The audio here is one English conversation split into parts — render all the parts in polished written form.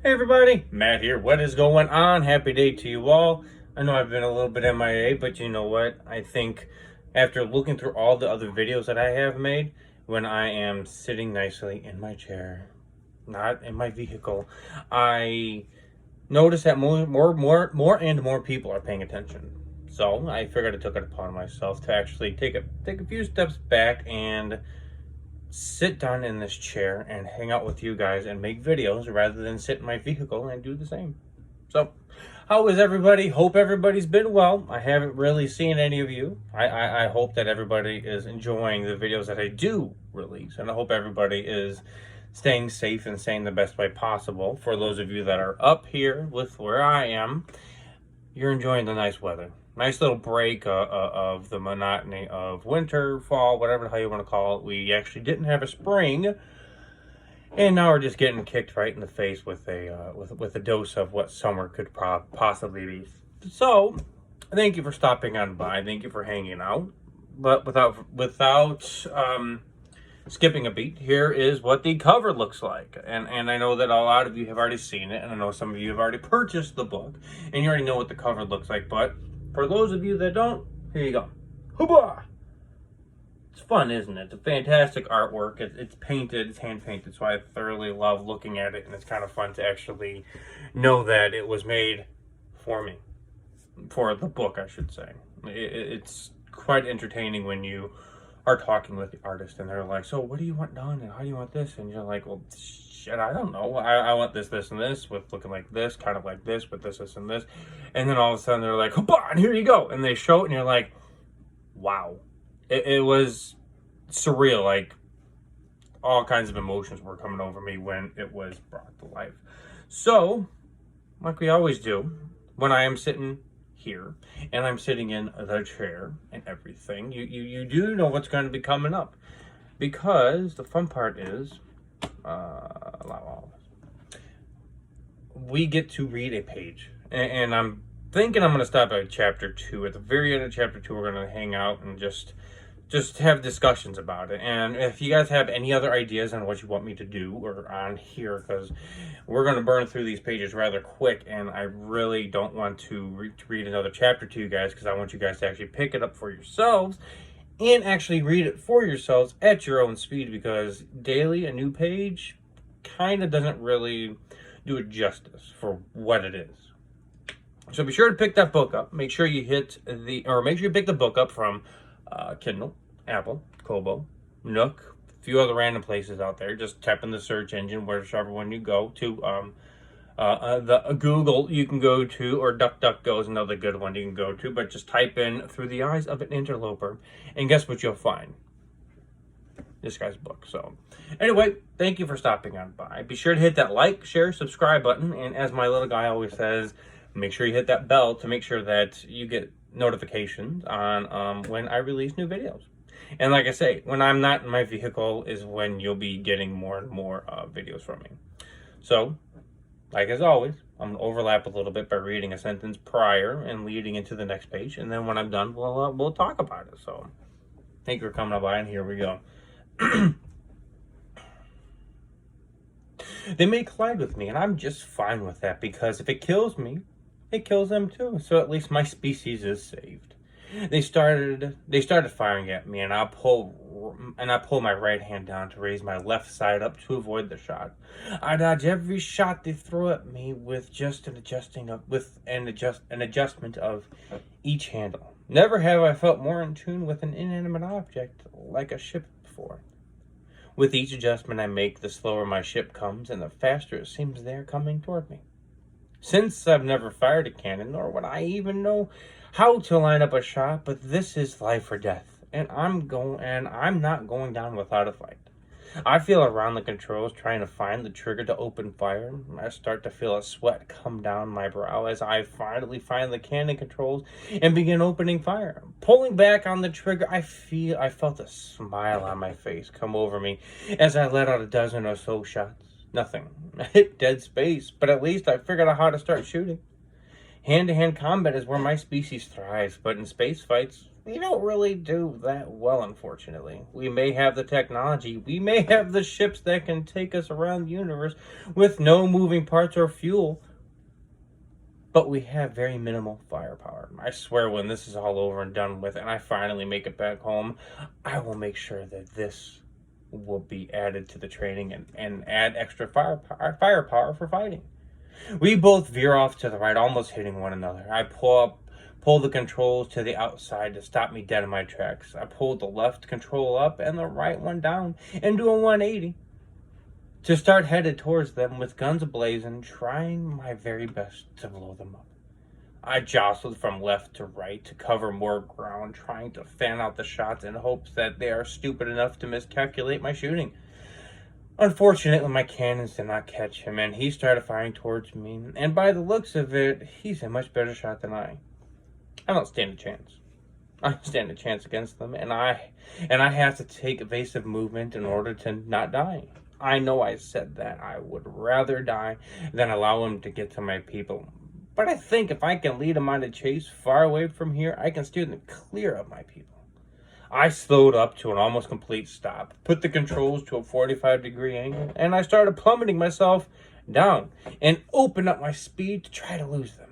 Hey everybody, Matt here. What is going on? Happy day to you all. I know I've been a little bit MIA, but you know what? I think after looking through all the other videos that I have made, when I am sitting nicely in my chair, not in my vehicle, I notice that more people are paying attention. So I figured I took it upon myself to actually take a few steps back and sit down in this chair and hang out with you guys and make videos rather than sit in my vehicle and do the same. So, how is everybody? Hope everybody's been well. I haven't really seen any of you. I hope that everybody is enjoying the videos that I do release, and I hope everybody is staying safe and staying the best way possible. For those of you that are up here with where I am, you're enjoying the nice weather. Nice little break of the monotony of winter, fall, whatever the hell you want to call it. We actually didn't have a spring, and now we're just getting kicked right in the face with a dose of what summer could possibly be. So, thank you for stopping on by. Thank you for hanging out. But without skipping a beat, here is what the cover looks like. And I know that a lot of you have already seen it, and I know some of you have already purchased the book, and you already know what the cover looks like. But for those of you that don't, here you go. Hoopah! It's fun, isn't it? It's a fantastic artwork. It's painted, it's hand painted, so I thoroughly love looking at it, and it's kind of fun to actually know that it was made for me. For the book, I should say. It's quite entertaining when you are talking with the artist and they're like, so what do you want done and how do you want this? And you're like, well, shit, I don't know. I want this, this, and this with looking like this, kind of like this, with this, this, and this. And then all of a sudden they're like, hoopah, and here you go. And they show it and you're like, wow. It was surreal. Like all kinds of emotions were coming over me when it was brought to life. So, like we always do, when I am sitting here and I'm sitting in the chair and everything, you do know what's going to be coming up, because the fun part is we get to read a page, and I'm thinking I'm going to stop at chapter 2. At the very end of chapter 2, we're going to hang out and just have discussions about it. And if you guys have any other ideas on what you want me to do or on here, because we're going to burn through these pages rather quick, and I really don't want to read another chapter to you guys, because I want you guys to actually pick it up for yourselves and actually read it for yourselves at your own speed, because daily a new page kind of doesn't really do it justice for what it is. So be sure to pick that book up. Make sure you pick the book up from Kindle, Apple, Kobo, Nook, a few other random places out there. Just type in the search engine, whichever one you go to. The Google you can go to, or DuckDuckGo is another good one you can go to. But just type in Through the Eyes of an Interloper, and guess what you'll find? This guy's book. So anyway, thank you for stopping on by. Be sure to hit that like, share, subscribe button, and as my little guy always says, make sure you hit that bell to make sure that you get notifications on when I release new videos. And like I say, when I'm not in my vehicle is when you'll be getting more and more videos from me. So, like as always, I'm going to overlap a little bit by reading a sentence prior and leading into the next page. And then when I'm done, we'll talk about it. So, thank you for coming by, and here we go. They may collide with me, and I'm just fine with that, because if it kills me, it kills them too. So at least my species is saved. They started firing at me, and I pull my right hand down to raise my left side up to avoid the shot. I dodge every shot they throw at me with just an adjustment of each handle. Never have I felt more in tune with an inanimate object like a ship before. With each adjustment I make, the slower my ship comes, and the faster it seems they are coming toward me. Since I've never fired a cannon, nor would I even know how to line up a shot, but this is life or death, and I'm not going down without a fight. I feel around the controls trying to find the trigger to open fire. I start to feel a sweat come down my brow as I finally find the cannon controls and begin opening fire. Pulling back on the trigger, I felt a smile on my face come over me as I let out a dozen or so shots. Nothing. I hit dead space, but at least I figured out how to start shooting. Hand-to-hand combat is where my species thrives, but in space fights, we don't really do that well, unfortunately. We may have the technology, we may have the ships that can take us around the universe with no moving parts or fuel, but we have very minimal firepower. I swear when this is all over and done with and I finally make it back home, I will make sure that this will be added to the training and add extra firepower for fighting. We both veer off to the right, almost hitting one another. I pull the controls to the outside to stop me dead in my tracks. I pulled the left control up and the right one down and do a 180 to start headed towards them with guns ablazing, trying my very best to blow them up. I jostled from left to right to cover more ground, trying to fan out the shots in hopes that they are stupid enough to miscalculate my shooting. Unfortunately, my cannons did not catch him, and he started firing towards me, and by the looks of it, he's a much better shot than I. I don't stand a chance. I don't stand a chance against them, and I have to take evasive movement in order to not die. I know I said that I would rather die than allow him to get to my people, but I think if I can lead him on a chase far away from here, I can steer them clear of my people. I slowed up to an almost complete stop, put the controls to a 45-degree angle, and I started plummeting myself down and opened up my speed to try to lose them.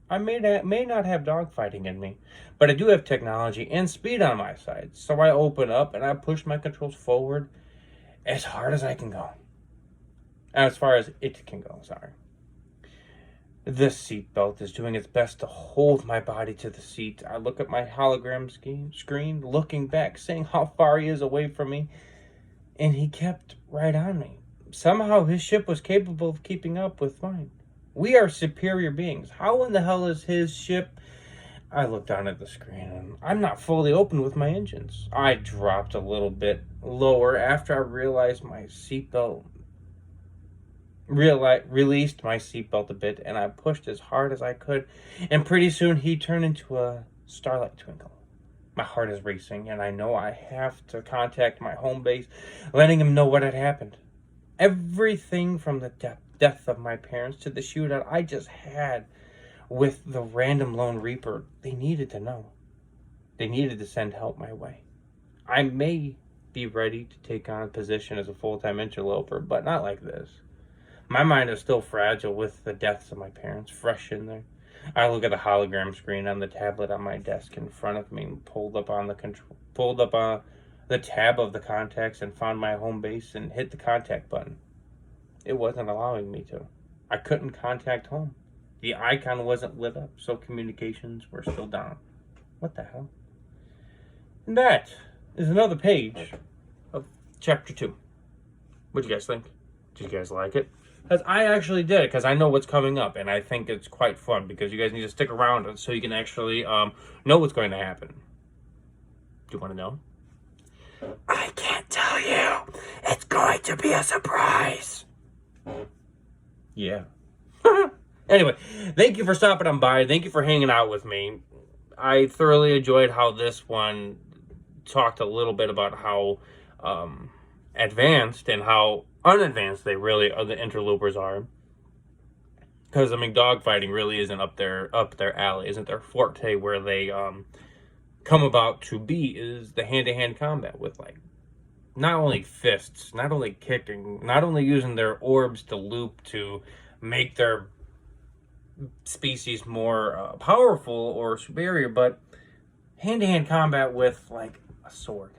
I may not have dogfighting in me, but I do have technology and speed on my side, so I open up and I push my controls forward as hard as I can go. As far as it can go, sorry. This seatbelt is doing its best to hold my body to the seat. I look at my hologram screen, looking back, seeing how far he is away from me, and he kept right on me. Somehow his ship was capable of keeping up with mine. We are superior beings. How in the hell is his ship? I looked down at the screen, and I'm not fully open with my engines. I dropped a little bit lower after I realized my seatbelt released my seatbelt a bit, and I pushed as hard as I could, and pretty soon he turned into a starlight twinkle. My heart is racing, and I know I have to contact my home base, letting him know what had happened. Everything from the death of my parents to the shootout I just had with the random Lone Reaper, they needed to know. They needed to send help my way. I may be ready to take on a position as a full-time interloper, but not like this. My mind is still fragile with the deaths of my parents fresh in there. I look at the hologram screen on the tablet on my desk in front of me and pulled up the tab of the contacts and found my home base and hit the contact button. It wasn't allowing me to. I couldn't contact home. The icon wasn't lit up, so communications were still down. What the hell? And that is another page of chapter 2. What'd you guys think? Did you guys like it? Because I actually did, because I know what's coming up, and I think it's quite fun, because you guys need to stick around so you can actually know what's going to happen. Do you want to know? I can't tell you. It's going to be a surprise. Yeah. Anyway, thank you for stopping on by. Thank you for hanging out with me. I thoroughly enjoyed how this one talked a little bit about how advanced and how unadvanced they really are, the interlopers are. Because I mean, dogfighting really isn't up their alley, isn't their forte. Where they come about to be is the hand-to-hand combat with, like, not only fists, not only kicking, not only using their orbs to loop to make their species more powerful or superior, but hand-to-hand combat with, like, a sword,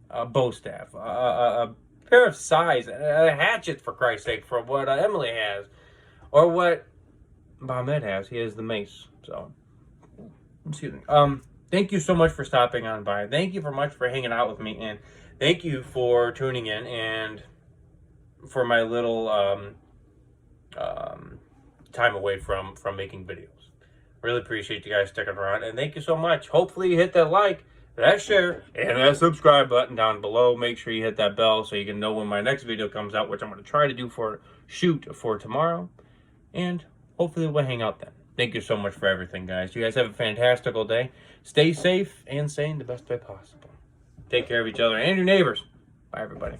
a bow staff, a pair of scythes, a hatchet, for Christ's sake, for what Emily has, or what Bahmed has. He has the mace. So, excuse me. Thank you so much for stopping on by. Thank you for much for hanging out with me, and thank you for tuning in and for my little time away from making videos. Really appreciate you guys sticking around, and thank you so much. Hopefully you hit that like, that share, and that subscribe button down below. Make sure you hit that bell so you can know when my next video comes out, which I'm going to try to do for tomorrow, and hopefully we'll hang out then. Thank you so much for everything, guys. You guys have a fantastical day. Stay safe and sane the best way possible. Take care of each other and your neighbors. Bye, everybody.